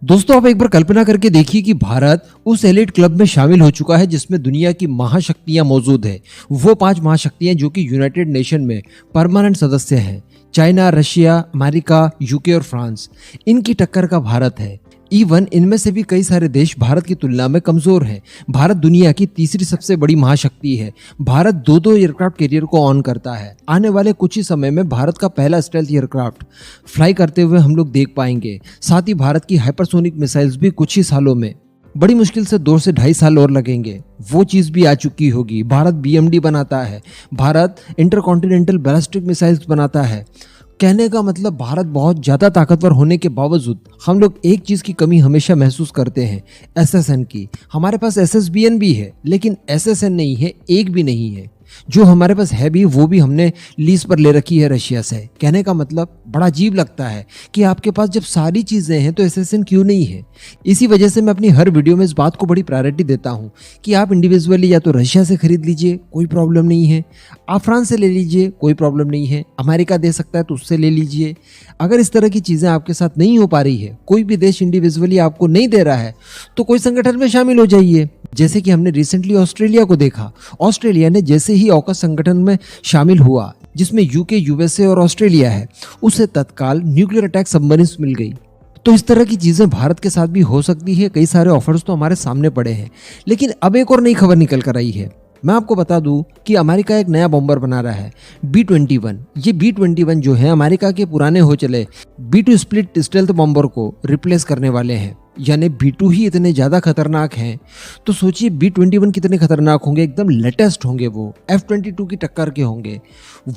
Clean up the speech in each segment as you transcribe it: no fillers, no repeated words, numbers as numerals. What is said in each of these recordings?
दोस्तों, आप एक बार कल्पना करके देखिए कि भारत उस एलिट क्लब में शामिल हो चुका है जिसमें दुनिया की महाशक्तियां मौजूद है। वो 5 महाशक्तियां जो कि यूनाइटेड नेशन में परमानेंट सदस्य हैं। चाइना, रशिया, अमेरिका, यूके और फ्रांस। इनकी टक्कर का भारत है। इवन इनमें से भी कई सारे देश भारत की तुलना में कमजोर हैं। भारत दुनिया की तीसरी सबसे बड़ी महाशक्ति है। भारत दो एयरक्राफ्ट कैरियर को ऑन करता है। आने वाले कुछ ही समय में भारत का पहला स्टेल्थ एयरक्राफ्ट फ्लाई करते हुए हम लोग देख पाएंगे। साथ ही भारत की हाइपरसोनिक मिसाइल्स भी कुछ ही सालों में, बड़ी मुश्किल से 2 से 2.5 साल और लगेंगे, वो चीज भी आ चुकी होगी। भारत BMD बनाता है। भारत इंटरकॉन्टिनेंटल बैलिस्टिक मिसाइल्स बनाता है। कहने का मतलब भारत बहुत ज्यादा ताकतवर होने के बावजूद हम लोग एक चीज की कमी हमेशा महसूस करते हैं, SSN की। हमारे पास SSBN भी है लेकिन SSN नहीं है, एक भी नहीं है। जो हमारे पास है भी, वो भी हमने लीज पर ले रखी है रशिया से। कहने का मतलब बड़ा अजीब लगता है कि आपके पास जब सारी चीजें हैं तो SSN क्यों नहीं है। इसी वजह से मैं अपनी हर वीडियो में इस बात को बड़ी प्रायोरिटी देता हूं कि आप इंडिविजुअली या तो रशिया से खरीद लीजिए, कोई प्रॉब्लम नहीं है। आप फ्रांस से ले लीजिए, कोई प्रॉब्लम नहीं है। अमेरिका दे सकता है तो उससे ले लीजिए। अगर इस तरह की चीजें आपके साथ नहीं हो पा रही है, कोई भी देश इंडिविजुअली आपको नहीं दे रहा है, तो कोई संगठन में शामिल हो जाइए। जैसे कि हमने रिसेंटली ऑस्ट्रेलिया को देखा। ऑस्ट्रेलिया ने जैसे ही ऑकस संगठन में शामिल हुआ, जिसमें यूके, USA और ऑस्ट्रेलिया है, उसे तत्काल न्यूक्लियर अटैक सबमरीन्स मिल गई। तो इस तरह की चीजें भारत के साथ भी हो सकती है। कई सारे ऑफर्स तो हमारे सामने पड़े हैं। लेकिन अब एक और नई खबर निकल कर आई है। मैं आपको बता दूं कि अमेरिका एक नया बॉम्बर बना रहा है, B-21। ये B-21 जो है अमेरिका के पुराने हो चले B-2 स्प्लिट स्टेल्थ बॉम्बर को रिप्लेस करने वाले हैं। यानी B-2 ही इतने ज्यादा खतरनाक हैं, तो सोचिए B-21 कितने खतरनाक होंगे। एकदम लेटेस्ट होंगे, वो F-22 की टक्कर के होंगे।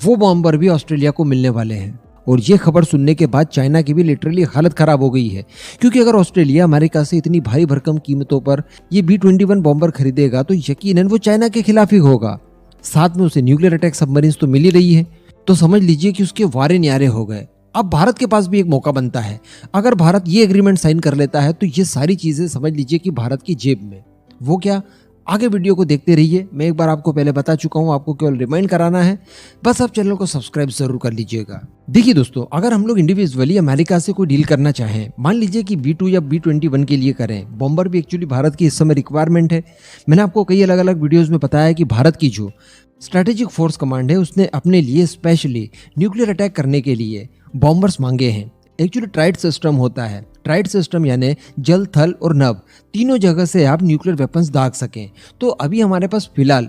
वो बॉम्बर भी ऑस्ट्रेलिया को मिलने वाले हैं। और ये खबर सुनने के बाद चाइना की भी लिटरली हालत खराब हो गई है, क्योंकि अगर ऑस्ट्रेलिया अमेरिका से इतनी भारी भरकम कीमतों पर ये B-21 बॉम्बर खरीदेगा तो यकीनन वो चाइना के खिलाफ ही होगा। साथ में उसे न्यूक्लियर अटैक सबमरीन्स तो मिल ही रही है, तो समझ लीजिए कि उसके वारे न्यारे हो गए। अब भारत के पास भी एक मौका बनता है। अगर भारत ये एग्रीमेंट साइन कर लेता है तो ये सारी चीजें समझ लीजिए कि भारत की जेब में। वो क्या, आगे वीडियो को देखते रहिए। मैं एक बार आपको पहले बता चुका हूं, आपको केवल रिमाइंड कराना है। बस आप चैनल को सब्सक्राइब जरूर कर लीजिएगा। देखिए दोस्तों, अगर हम लोग इंडिविजुअली अमेरिका से कोई डील करना चाहें, मान लीजिए कि B-2 या B-21 के लिए करें, बॉम्बर भी एक्चुअली भारत की इस समय रिक्वायरमेंट है। मैंने आपको कई अलग अलग वीडियोज में बताया कि भारत की जो स्ट्रेटेजिक फोर्स कमांड है, उसने अपने लिए स्पेशली न्यूक्लियर अटैक करने के लिए बॉम्बर्स मांगे हैं। एक्चुअली ट्राइड सिस्टम होता है। ट्राइड सिस्टम यानी जल, थल और नभ, तीनों जगह से आप न्यूक्लियर वेपन्स दाग सकें। तो अभी हमारे पास फिलहाल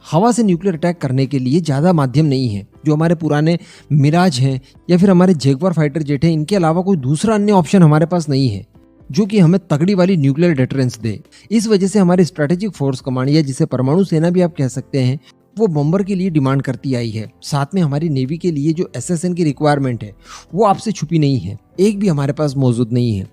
हवा से न्यूक्लियर अटैक करने के लिए ज़्यादा माध्यम नहीं है। जो हमारे पुराने मिराज हैं या फिर हमारे जैगुआर फाइटर जेट हैं, इनके अलावा कोई दूसरा अन्य ऑप्शन हमारे पास नहीं है जो कि हमें तगड़ी वाली न्यूक्लियर डिटरेंस दे। इस वजह से हमारी स्ट्रेटेजिक फोर्स कमांड, या जिसे परमाणु सेना भी आप कह सकते हैं, वो बॉम्बर के लिए डिमांड करती आई है। साथ में हमारी नेवी के लिए जो SSN की रिक्वायरमेंट है, वो आपसे छुपी नहीं है, एक भी हमारे पास मौजूद नहीं है।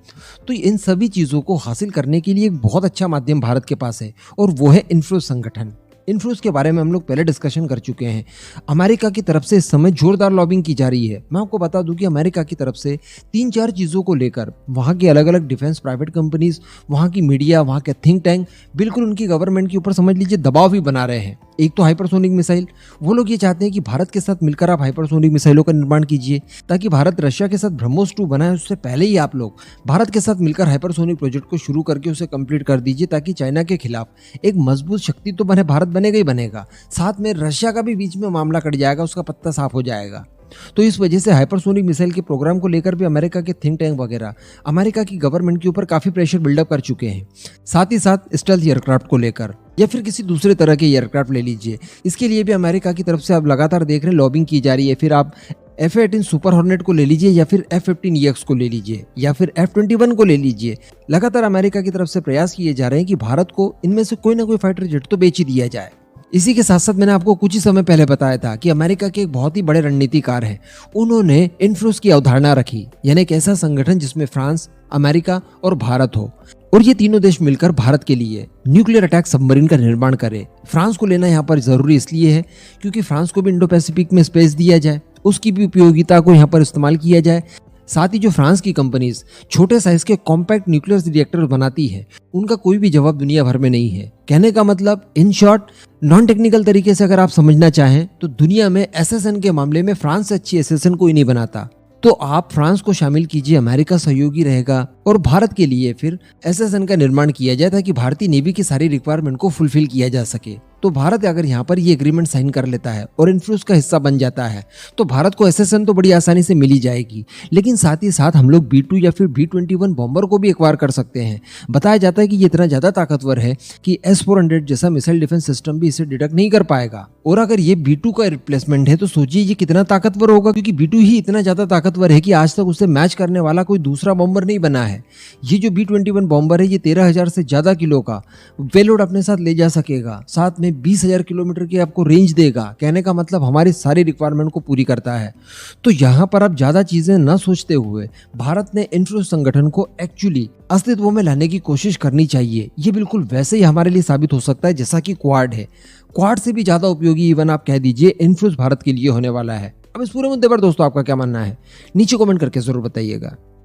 तो इन सभी चीज़ों को हासिल करने के लिए एक बहुत अच्छा माध्यम भारत के पास है, और वो है इन्फ्रोज संगठन। इन्फ्रोज के बारे में हम लोग पहले डिस्कशन कर चुके हैं। अमेरिका की तरफ से इस समय जोरदार लॉबिंग की जा रही है। मैं आपको बता दूं कि अमेरिका की तरफ से 3-4 चीज़ों को लेकर वहाँ की अलग अलग डिफेंस प्राइवेट कंपनीज, वहाँ की मीडिया, वहाँ के थिंक टैंक बिल्कुल उनकी गवर्नमेंट के ऊपर समझ लीजिए दबाव भी बना रहे हैं। एक तो हाइपरसोनिक मिसाइल, वो लोग ये चाहते हैं कि भारत के साथ मिलकर आप हाइपरसोनिक मिसाइलों का निर्माण कीजिए, ताकि भारत रशिया के साथ ब्रह्मोस 2 बनाए उससे पहले ही आप लोग भारत के साथ मिलकर हाइपरसोनिक प्रोजेक्ट को शुरू करके उसे कंप्लीट कर दीजिए, ताकि चाइना के खिलाफ एक मजबूत शक्ति तो बने, भारत बनेगा ही बनेगा, साथ में रशिया का भी बीच में मामला कट जाएगा, उसका पत्ता साफ हो जाएगा। तो इस वजह से हाइपरसोनिक मिसाइल के प्रोग्राम को लेकर भी अमेरिका के थिंक टैंक वगैरह अमेरिका की गवर्नमेंट के ऊपर काफी प्रेशर बिल्डअप कर चुके हैं। साथ ही साथ स्टेल्थ एयरक्राफ्ट को लेकर या फिर किसी दूसरे तरह के एयरक्राफ्ट ले लीजिए, इसके लिए भी अमेरिका की तरफ से अब लगातार देख रहे हैं लॉबिंग की जा रही है। फिर आप F-18 सुपर हॉर्नेट को ले लीजिए, या फिर F-15EX को ले लीजिए, या फिर F-21 को ले लीजिए। लगातार अमेरिका की तरफ से प्रयास किए जा रहे हैं कि भारत को इनमें से कोई ना कोई फाइटर जेट तो बेच ही दिया जाए। इसी के साथ साथ मैंने आपको कुछ ही समय पहले बताया था कि अमेरिका के एक बहुत ही बड़े रणनीतिकार हैं, उन्होंने इन्फ्रोज की अवधारणा रखी, यानी एक ऐसा संगठन जिसमें फ्रांस, अमेरिका और भारत हो, और ये तीनों देश मिलकर भारत के लिए न्यूक्लियर अटैक सबमरीन का निर्माण करें। फ्रांस को लेना यहाँ पर जरूरी इसलिए है क्योंकि फ्रांस को भी इंडो पैसिफिक में स्पेस दिया जाए, उसकी भी उपयोगिता को यहाँ पर इस्तेमाल किया जाए। साथ ही जो फ्रांस की कंपनीज छोटे साइज के कॉम्पैक्ट न्यूक्लियर रिएक्टर बनाती है, उनका कोई भी जवाब दुनिया भर में नहीं है। कहने का मतलब, इन शॉर्ट, नॉन टेक्निकल तरीके से अगर आप समझना चाहें तो दुनिया में SSN के मामले में फ्रांस से अच्छी SSN कोई नहीं बनाता। तो आप फ्रांस को शामिल कीजिए, अमेरिका सहयोगी रहेगा और भारत के लिए फिर एसएसएन का निर्माण किया जाए ताकि भारतीय नेवी की सारी रिक्वायरमेंट को फुलफिल किया जा सके। तो भारत अगर यहाँ पर ये एग्रीमेंट साइन कर लेता है और इन्फ्लूस का हिस्सा बन जाता है तो भारत को एसएसएन तो बड़ी आसानी से मिल ही जाएगी, लेकिन साथ ही साथ हम लोग B2 या फिर B-21 बॉम्बर को भी एक्वायर कर सकते हैं। बताया जाता है कि ये इतना ज्यादा ताकतवर है कि S-400 जैसा मिसाइल डिफेंस सिस्टम भी इसे डिटेक्ट नहीं कर पाएगा। और अगर ये B2 का रिप्लेसमेंट है तो सोचिए ये कितना ताकतवर होगा, क्योंकि B2 ही इतना ज्यादा ताकतवर है कि आज तक उसे मैच करने वाला कोई दूसरा बॉम्बर नहीं बना है। ये जो B-21 बॉम्बर है ये 13,000 से ज्यादा किलो का पेलोड अपने साथ ले जा सकेगा, साथ में 20,000 किलोमीटर की आपको रेंज देगा। कहने का मतलब हमारी सारी रिक्वायरमेंट को पूरी करता है। तो यहाँ पर अब ज्यादा चीजें न सोचते हुए भारत ने इन्फ्लूस संगठन को एक्चुअली अस्तित्व में लाने की कोशिश करनी चाहिए। ये बिल्कुल वैसे ही हमारे लिए साबित हो सकता है जैसा कि क्वाड है। क्वाड से भी ज्यादा उपयोगी इवन आप कह दीजिए इन्फ्लूस भारत के लिए होने वाला है। अब इस पूरे मुद्दे पर दोस्तों आपका क्या मानना है, नीचे कमेंट करके जरूर बताइएगा।